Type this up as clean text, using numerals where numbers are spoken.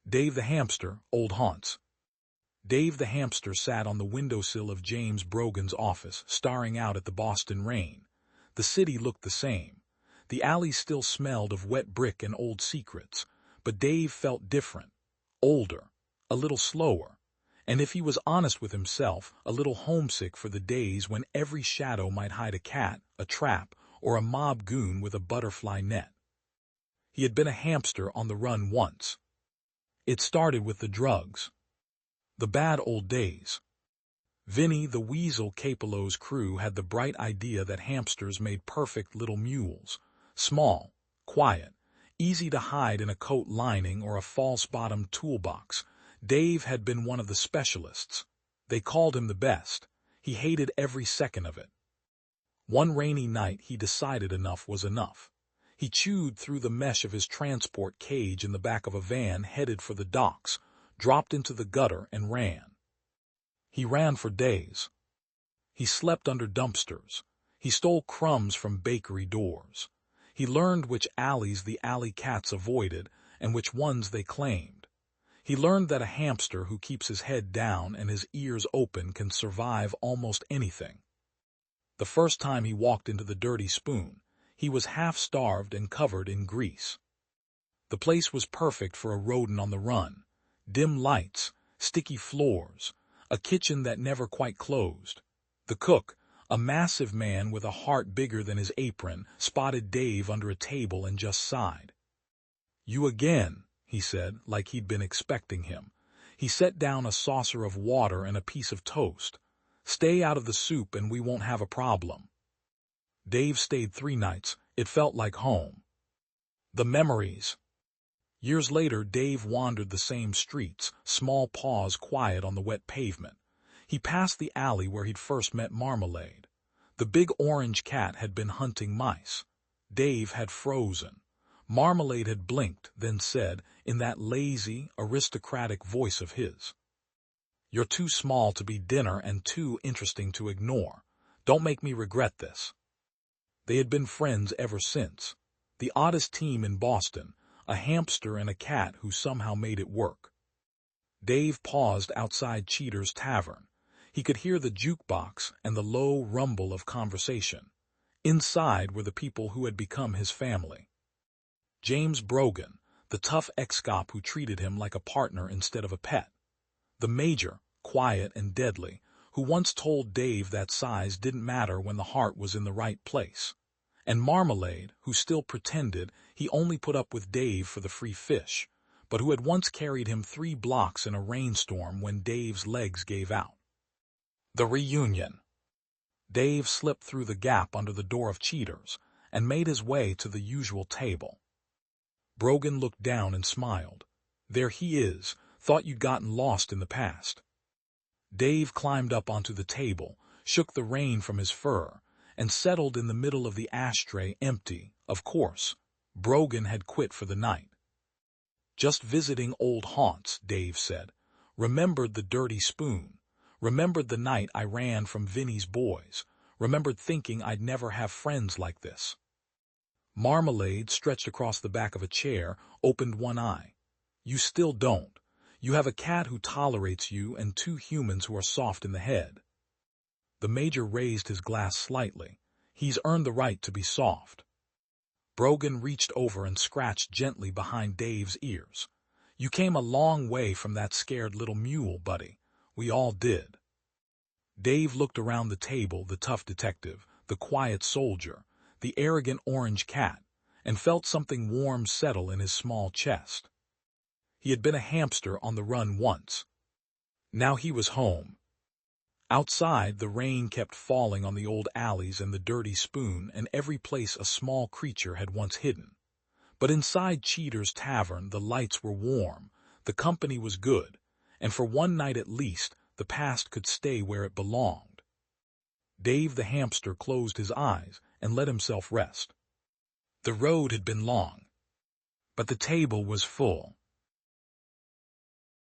Dave the hamster, old haunts. Dave the hamster sat on the windowsill of James Brogan's office, staring out at the Boston rain. The city looked the same. The alleys still smelled of wet brick and old secrets, but Dave felt different, older, a little slower, and if he was honest with himself, a little homesick for the days when every shadow might hide a cat, a trap, or a mob goon with a butterfly net. He had been a hamster on the run once. It started with the drugs. The bad old days. Vinny, the weasel Capello's crew, had the bright idea that hamsters made perfect little mules. Small, quiet, easy to hide in a coat lining or a false-bottomed toolbox. Dave had been one of the specialists. They called him the best. He hated every second of it. One rainy night he decided enough was enough. He chewed through the mesh of his transport cage in the back of a van headed for the docks, dropped into the gutter and ran. He ran for days. He slept under dumpsters. He stole crumbs from bakery doors. He learned which alleys the alley cats avoided and which ones they claimed. He learned that a hamster who keeps his head down and his ears open can survive almost anything. The first time he walked into the Dirty Spoon, he was half-starved and covered in grease. The place was perfect for a rodent on the run. Dim lights, sticky floors, a kitchen that never quite closed. The cook, a massive man with a heart bigger than his apron, spotted Dave under a table and just sighed. "You again," he said, like he'd been expecting him. He set down a saucer of water and a piece of toast. "Stay out of the soup and we won't have a problem." Dave stayed 3 nights. It felt like home. The memories. Years later, Dave wandered the same streets, small paws quiet on the wet pavement. He passed the alley where he'd first met Marmalade. The big orange cat had been hunting mice. Dave had frozen. Marmalade had blinked, then said, in that lazy, aristocratic voice of his, "You're too small to be dinner and too interesting to ignore. Don't make me regret this." They had been friends ever since. The oddest team in Boston, a hamster and a cat who somehow made it work. Dave paused outside Cheater's Tavern. He could hear the jukebox and the low rumble of conversation. Inside were the people who had become his family. James Brogan, the tough ex-cop who treated him like a partner instead of a pet. The Major, quiet and deadly, who once told Dave that size didn't matter when the heart was in the right place. And Marmalade, who still pretended he only put up with Dave for the free fish, but who had once carried him 3 blocks in a rainstorm when Dave's legs gave out. The reunion. Dave slipped through the gap under the door of Cheater's and made his way to the usual table. Brogan looked down and smiled. "There he is. Thought you'd gotten lost in the past." Dave climbed up onto the table, shook the rain from his fur, and settled in the middle of the ashtray empty. Of course, Brogan had quit for the night. "Just visiting old haunts," Dave said. "Remembered the Dirty Spoon. Remembered the night I ran from Vinny's boys. Remembered thinking I'd never have friends like this." Marmalade, stretched across the back of a chair, opened one eye. "You still don't. You have a cat who tolerates you and 2 humans who are soft in the head." The Major raised his glass slightly. "He's earned the right to be soft." Brogan reached over and scratched gently behind Dave's ears. "You came a long way from that scared little mule, buddy. We all did." Dave looked around the table, the tough detective, the quiet soldier, the arrogant orange cat, and felt something warm settle in his small chest. He had been a hamster on the run once. Now he was home. Outside, the rain kept falling on the old alleys and the Dirty Spoon and every place a small creature had once hidden. But inside Cheater's Tavern, the lights were warm, the company was good, and for one night at least, the past could stay where it belonged. Dave the hamster closed his eyes and let himself rest. The road had been long, but the table was full.